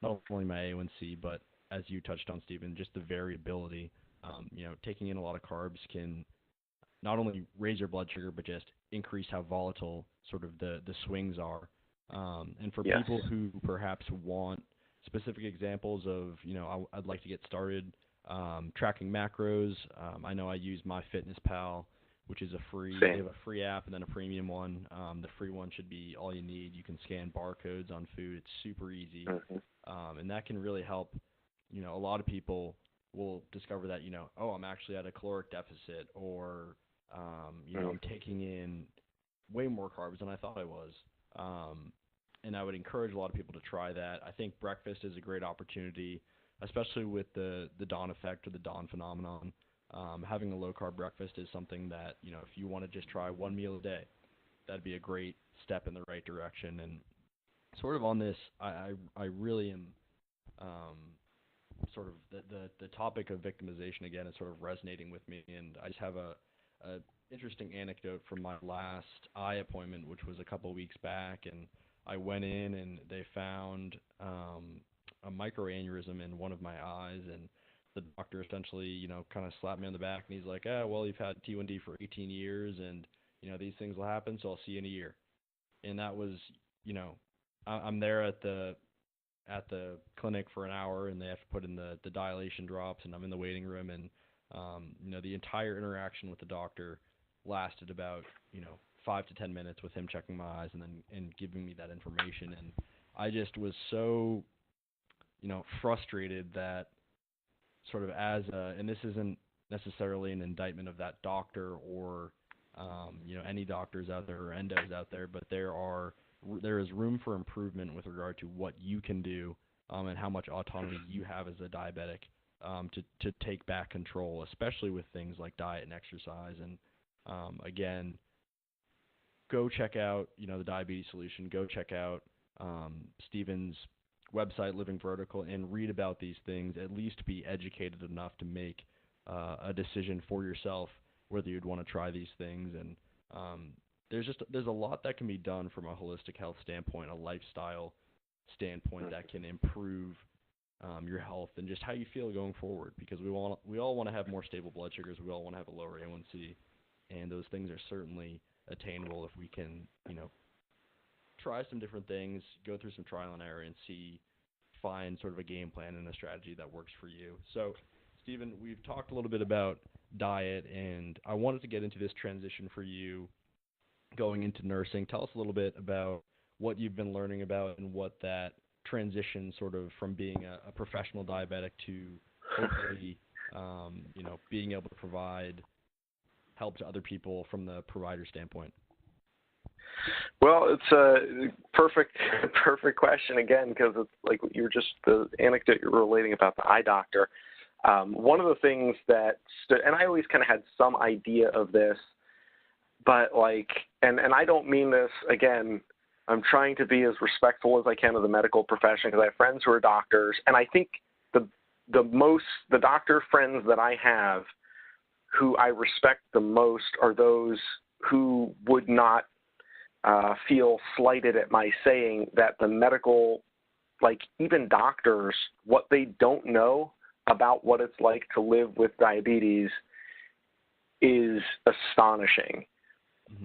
not only my A1C, but as you touched on, Stephen, just the variability. Taking in a lot of carbs can not only raise your blood sugar, but just increase how volatile sort of the swings are. And for Yes. people who perhaps want specific examples of, I'd like to get started tracking macros. I know I use MyFitnessPal, which is they have a free app and then a premium one. The free one should be all you need. You can scan barcodes on food. It's super easy. Mm-hmm. And that can really help. A lot of people will discover that, I'm actually at a caloric deficit, or, I'm taking in way more carbs than I thought I was. And I would encourage a lot of people to try that. I think breakfast is a great opportunity, especially with the dawn effect or the dawn phenomenon. Having a low-carb breakfast is something that, if you want to just try one meal a day, that'd be a great step in the right direction. And sort of on this, I really am sort of the topic of victimization again is sort of resonating with me. And I just have a interesting anecdote from my last eye appointment, which was a couple of weeks back. And I went in and they found a microaneurysm in one of my eyes, and the doctor essentially, kind of slapped me on the back, and he's like, well, you've had T1D for 18 years, and, these things will happen, so I'll see you in a year. And that was, I'm there at the clinic for an hour, and they have to put in the dilation drops, and I'm in the waiting room, and, the entire interaction with the doctor lasted about, 5 to 10 minutes with him checking my eyes and giving me that information. And I just was so, frustrated that sort of and this isn't necessarily an indictment of that doctor or, any doctors out there or endos out there, but there is room for improvement with regard to what you can do and how much autonomy you have as a diabetic to take back control, especially with things like diet and exercise. And again, go check out, the Diabetes Solution. Go check out Stephen's website, Living Vertical, and read about these things. At least be educated enough to make a decision for yourself whether you'd want to try these things. And there's a lot that can be done from a holistic health standpoint, a lifestyle standpoint that can improve your health and just how you feel going forward. Because we all want to have more stable blood sugars. We all want to have a lower A1C, and those things are certainly attainable if we can, try some different things, go through some trial and error, and find sort of a game plan and a strategy that works for you. So, Stephen, we've talked a little bit about diet, and I wanted to get into this transition for you going into nursing. Tell us a little bit about what you've been learning about and what that transition sort of from being a professional diabetic to hopefully, being able to provide help to other people from the provider standpoint. Well, it's a perfect question again, because it's like the anecdote you were relating about the eye doctor. One of the things that and I always kind of had some idea of this, but and I don't mean this, again, I'm trying to be as respectful as I can of the medical profession because I have friends who are doctors, and I think the doctor friends that I have who I respect the most are those who would not feel slighted at my saying that the medical, like even doctors, what they don't know about what it's like to live with diabetes is astonishing.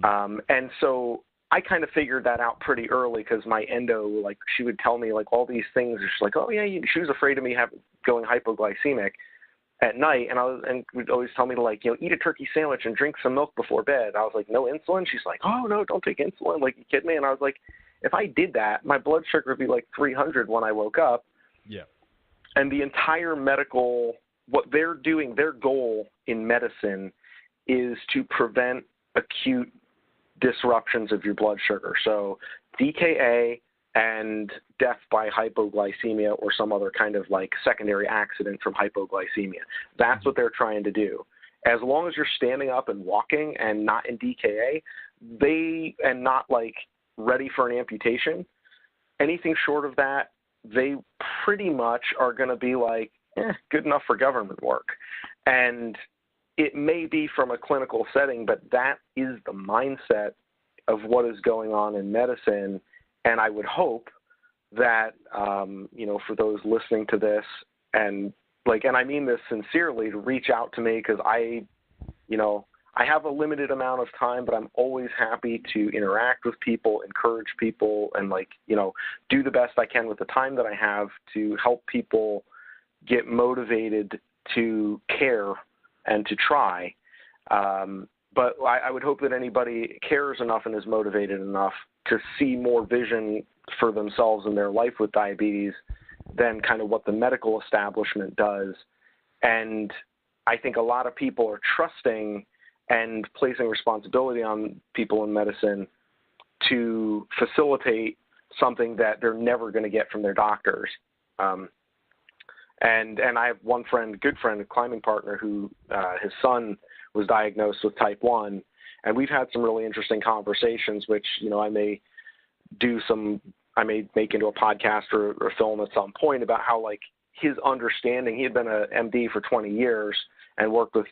Mm-hmm. And so I kind of figured that out pretty early because my endo, like, she would tell me like all these things. She's like, oh yeah, she was afraid of me going hypoglycemic at night, and would always tell me to, like, eat a turkey sandwich and drink some milk before bed. I was like, no insulin? She's like, oh no, don't take insulin. Like, you kidding me? And I was like, if I did that, my blood sugar would be like 300 when I woke up. Yeah. And the entire medical, what they're doing, their goal in medicine is to prevent acute disruptions of your blood sugar. So DKA and death by hypoglycemia or some other kind of like secondary accident from hypoglycemia. That's what they're trying to do. As long as you're standing up and walking and not in DKA, and not like ready for an amputation, anything short of that, they pretty much are going to be like, good enough for government work. And it may be from a clinical setting, but that is the mindset of what is going on in medicine. And I would hope that, for those listening to this and I mean this sincerely, to reach out to me because I have a limited amount of time, but I'm always happy to interact with people, encourage people, and do the best I can with the time that I have to help people get motivated to care and to try. But I would hope that anybody cares enough and is motivated enough to see more vision for themselves in their life with diabetes than kind of what the medical establishment does. And I think a lot of people are trusting and placing responsibility on people in medicine to facilitate something that they're never going to get from their doctors. And I have one good friend, a climbing partner, who his son was diagnosed with type 1, and we've had some really interesting conversations, which I may make into a podcast or film at some point about how his understanding. He had been a MD for 20 years and worked with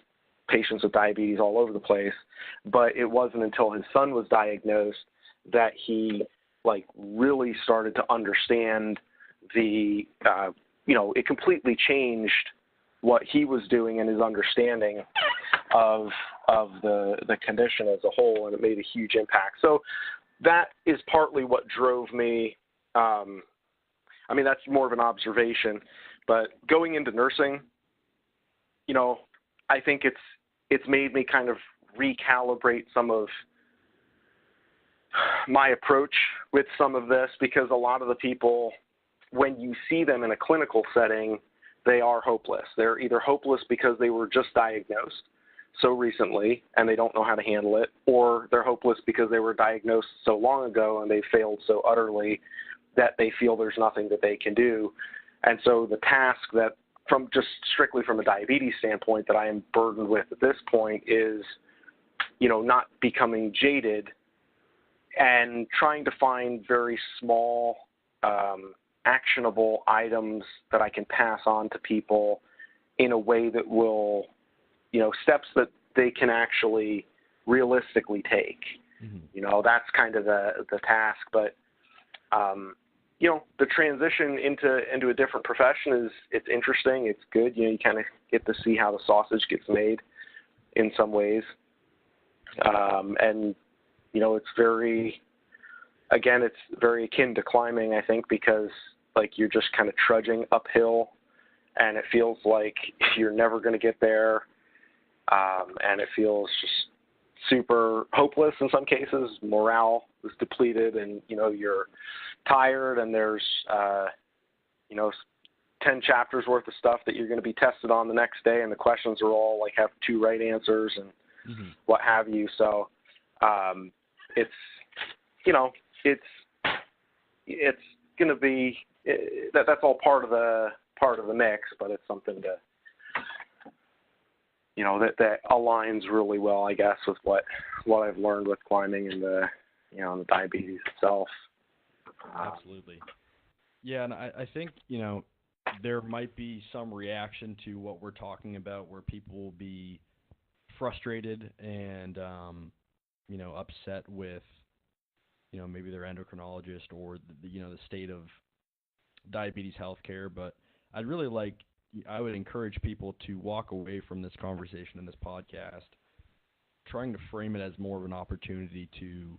patients with diabetes all over the place, but it wasn't until his son was diagnosed that he really started to understand it completely changed what he was doing and his understanding of the condition as a whole, and it made a huge impact. So that is partly what drove me. That's more of an observation, but going into nursing, I think it's made me kind of recalibrate some of my approach with some of this, because a lot of the people, when you see them in a clinical setting, they are hopeless. They're either hopeless because they were just diagnosed so recently and they don't know how to handle it, or they're hopeless because they were diagnosed so long ago and they failed so utterly that they feel there's nothing that they can do. And so the task that, from just strictly from a diabetes standpoint, that I am burdened with at this point is, not becoming jaded and trying to find very small, actionable items that I can pass on to people in a way that will, steps that they can actually realistically take. Mm-hmm. That's kind of the task. But, the transition into a different profession it's interesting. It's good. You kind of get to see how the sausage gets made in some ways. And, it's very akin to climbing, I think, because you're just kind of trudging uphill and it feels like you're never going to get there. And it feels just super hopeless in some cases. Morale is depleted and, you're tired and there's, 10 chapters worth of stuff that you're going to be tested on the next day. And the questions are all have 2 right answers and mm-hmm. what have you. So, it's going to be, that's all part of the mix, but it's something that aligns really well, I guess, with what I've learned with climbing and the diabetes itself. Absolutely. Yeah, and I think, there might be some reaction to what we're talking about where people will be frustrated and, upset with, maybe their endocrinologist or the state of diabetes healthcare. But I would encourage people to walk away from this conversation and this podcast trying to frame it as more of an opportunity to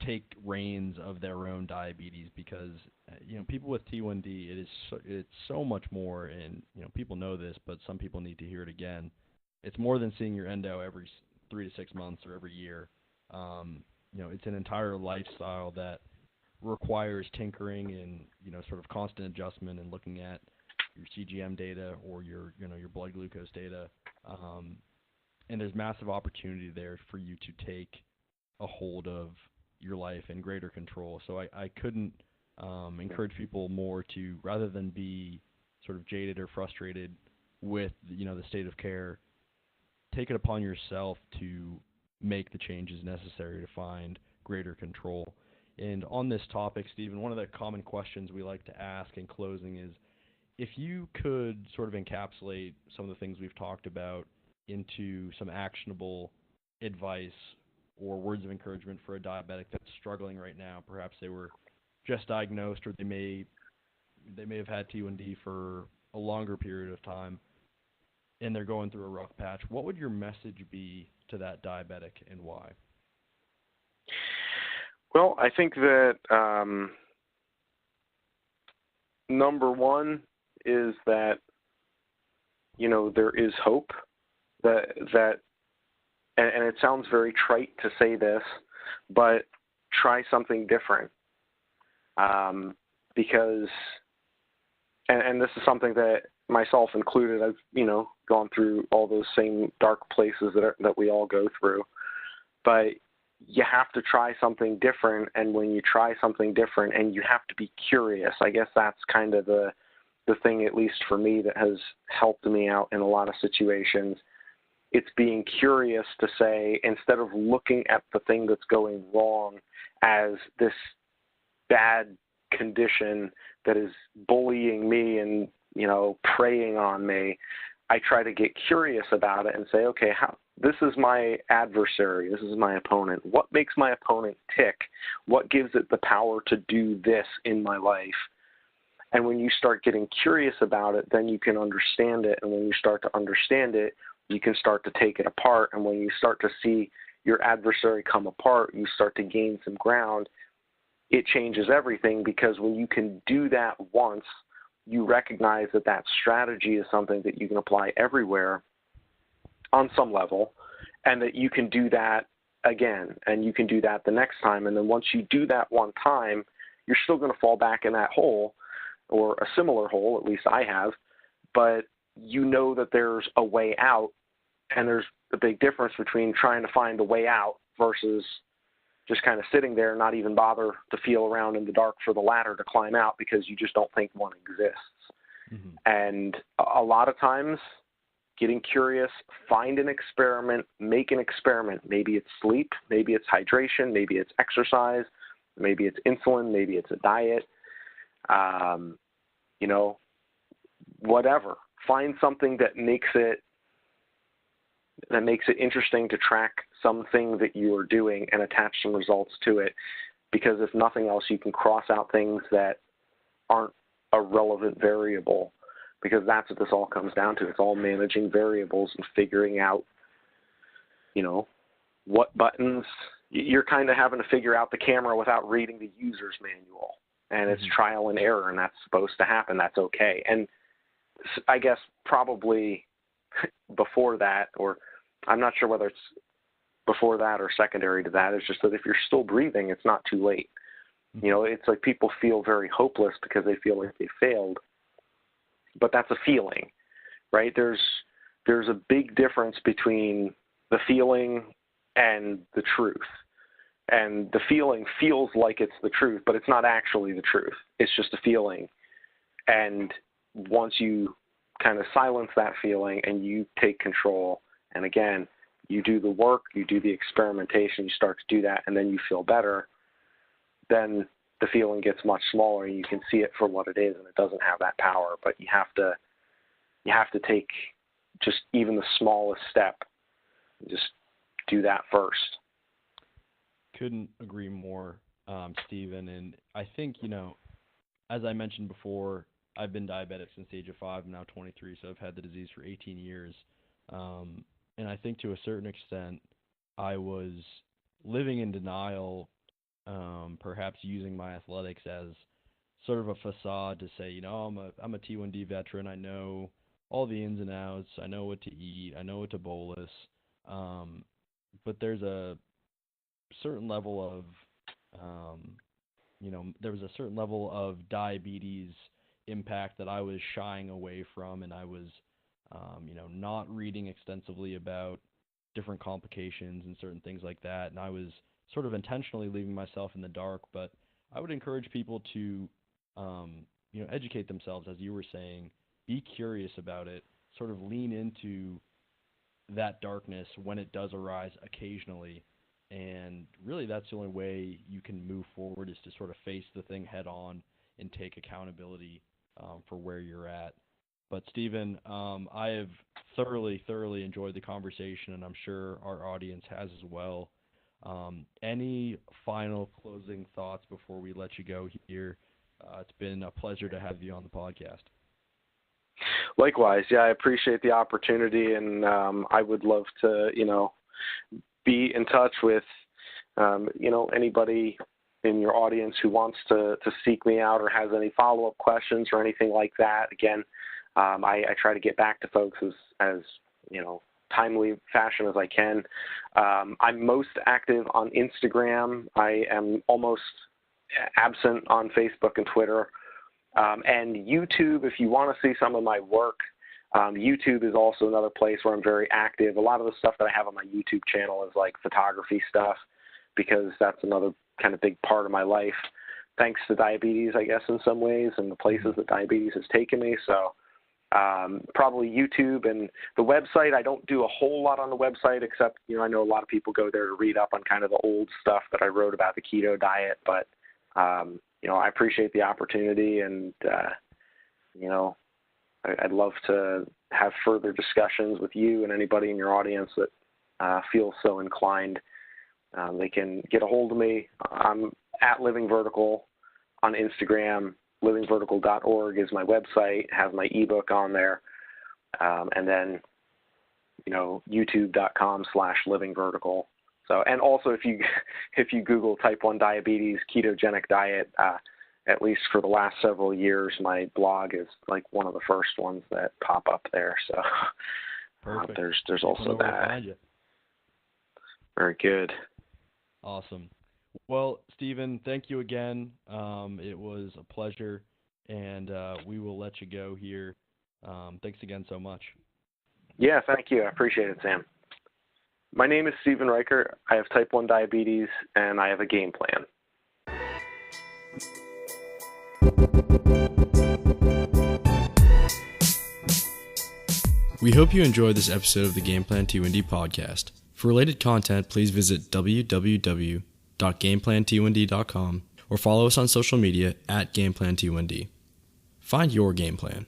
take reins of their own diabetes, because people with T1D, it's so much more, and people know this, but some people need to hear it again. It's more than seeing your endo every 3 to 6 months or every year. It's an entire lifestyle that requires tinkering and sort of constant adjustment and looking at your CGM data or your blood glucose data, and there's massive opportunity there for you to take a hold of your life and greater control. So I couldn't encourage people more to, rather than be sort of jaded or frustrated with the state of care, take it upon yourself to make the changes necessary to find greater control. And on this topic, Stephen, one of the common questions we like to ask in closing is, if you could sort of encapsulate some of the things we've talked about into some actionable advice or words of encouragement for a diabetic that's struggling right now, perhaps they were just diagnosed, or they may have had T1D for a longer period of time, and they're going through a rough patch, what would your message be to that diabetic, and why? Well, I think that number one is that there is hope, that and it sounds very trite to say this, but try something different, because and this is something that myself included, I've gone through all those same dark places that we all go through, but you have to try something different. And when you try something different, and you have to be curious, I guess that's kind of the thing, at least for me, that has helped me out in a lot of situations. It's being curious to say, instead of looking at the thing that's going wrong as this bad condition that is bullying me and preying on me, I try to get curious about it and say, okay, this is my adversary, this is my opponent. What makes my opponent tick? What gives it the power to do this in my life? And when you start getting curious about it, then you can understand it. And when you start to understand it, you can start to take it apart. And when you start to see your adversary come apart, you start to gain some ground. It changes everything, because when you can do that once, you recognize that strategy is something that you can apply everywhere on some level, and that you can do that again, and you can do that the next time. And then once you do that one time, you're still going to fall back in that hole, or a similar hole, at least I have, but you know that there's a way out. And there's a big difference between trying to find a way out versus just kind of sitting there and not even bother to feel around in the dark for the ladder to climb out, because you just don't think one exists. Mm-hmm. And a lot of times, getting curious, find an experiment, make an experiment. Maybe it's sleep, maybe it's hydration, maybe it's exercise, maybe it's insulin, maybe it's a diet, whatever. Find something that makes it interesting to track something that you are doing and attach some results to it. Because if nothing else, you can cross out things that aren't a relevant variable, because that's what this all comes down to. It's all managing variables and figuring out, what buttons. You're kind of having to figure out the camera without reading the user's manual. And it's trial and error, and that's supposed to happen. That's okay. And I guess probably before that, or I'm not sure whether it's before that or secondary to that, it's just that if you're still breathing, it's not too late. It's like people feel very hopeless because they feel like they failed, but that's a feeling, right? There's a big difference between the feeling and the truth. And the feeling feels like it's the truth, but it's not actually the truth. It's just a feeling. And once you kind of silence that feeling and you take control, And again, you do the work, you do the experimentation, you start to do that, and then you feel better, then the feeling gets much smaller. You can see it for what it is, and it doesn't have that power. But you have to take just even the smallest step. Just do that first. Couldn't agree more, Stephen. And I think, as I mentioned before, I've been diabetic since the age of 5. I'm now 23, so I've had the disease for 18 years. And I think to a certain extent, I was living in denial, perhaps using my athletics as sort of a facade to say, I'm a T1D veteran. I know all the ins and outs. I know what to eat. I know what to bolus. But there's a certain level of, there was a certain level of diabetes impact that I was shying away from, and I was, not reading extensively about different complications and certain things like that. And I was sort of intentionally leaving myself in the dark. But I would encourage people to, educate themselves, as you were saying, be curious about it, sort of lean into that darkness when it does arise occasionally. And really that's the only way you can move forward, is to sort of face the thing head on and take accountability for where you're at. But Stephen, I have thoroughly enjoyed the conversation, and I'm sure our audience has as well. Any final closing thoughts before we let you go here? It's been a pleasure to have you on the podcast. Likewise, yeah, I appreciate the opportunity, and I would love to, be in touch with, anybody in your audience who wants to seek me out or has any follow-up questions or anything like that. Again, I try to get back to folks as timely fashion as I can. I'm most active on Instagram. I am almost absent on Facebook and Twitter. And YouTube, if you want to see some of my work, YouTube is also another place where I'm very active. A lot of the stuff that I have on my YouTube channel is like photography stuff, because that's another kind of big part of my life, thanks to diabetes, I guess, in some ways, and the places that diabetes has taken me. So probably YouTube, and the website. I don't do a whole lot on the website, except, I know a lot of people go there to read up on kind of the old stuff that I wrote about the keto diet. But, I appreciate the opportunity, and, I'd love to have further discussions with you and anybody in your audience that feels so inclined. They can get a hold of me. I'm at Living Vertical on Instagram. livingvertical.org is my website, has my ebook on there. And then, youtube.com/livingvertical. So, and also if you Google type 1 diabetes, ketogenic diet, at least for the last several years, my blog is like one of the first ones that pop up there. So there's also that. Very good. Awesome. Well, Stephen, thank you again. It was a pleasure, and we will let you go here. Thanks again so much. Yeah, thank you. I appreciate it, Sam. My name is Stephen Richert. I have type 1 diabetes, and I have a game plan. We hope you enjoyed this episode of the Game Plan T1D Podcast. For related content, please visit www.gameplant1d.com or follow us on social media at Game Plan T1D. Find your game plan.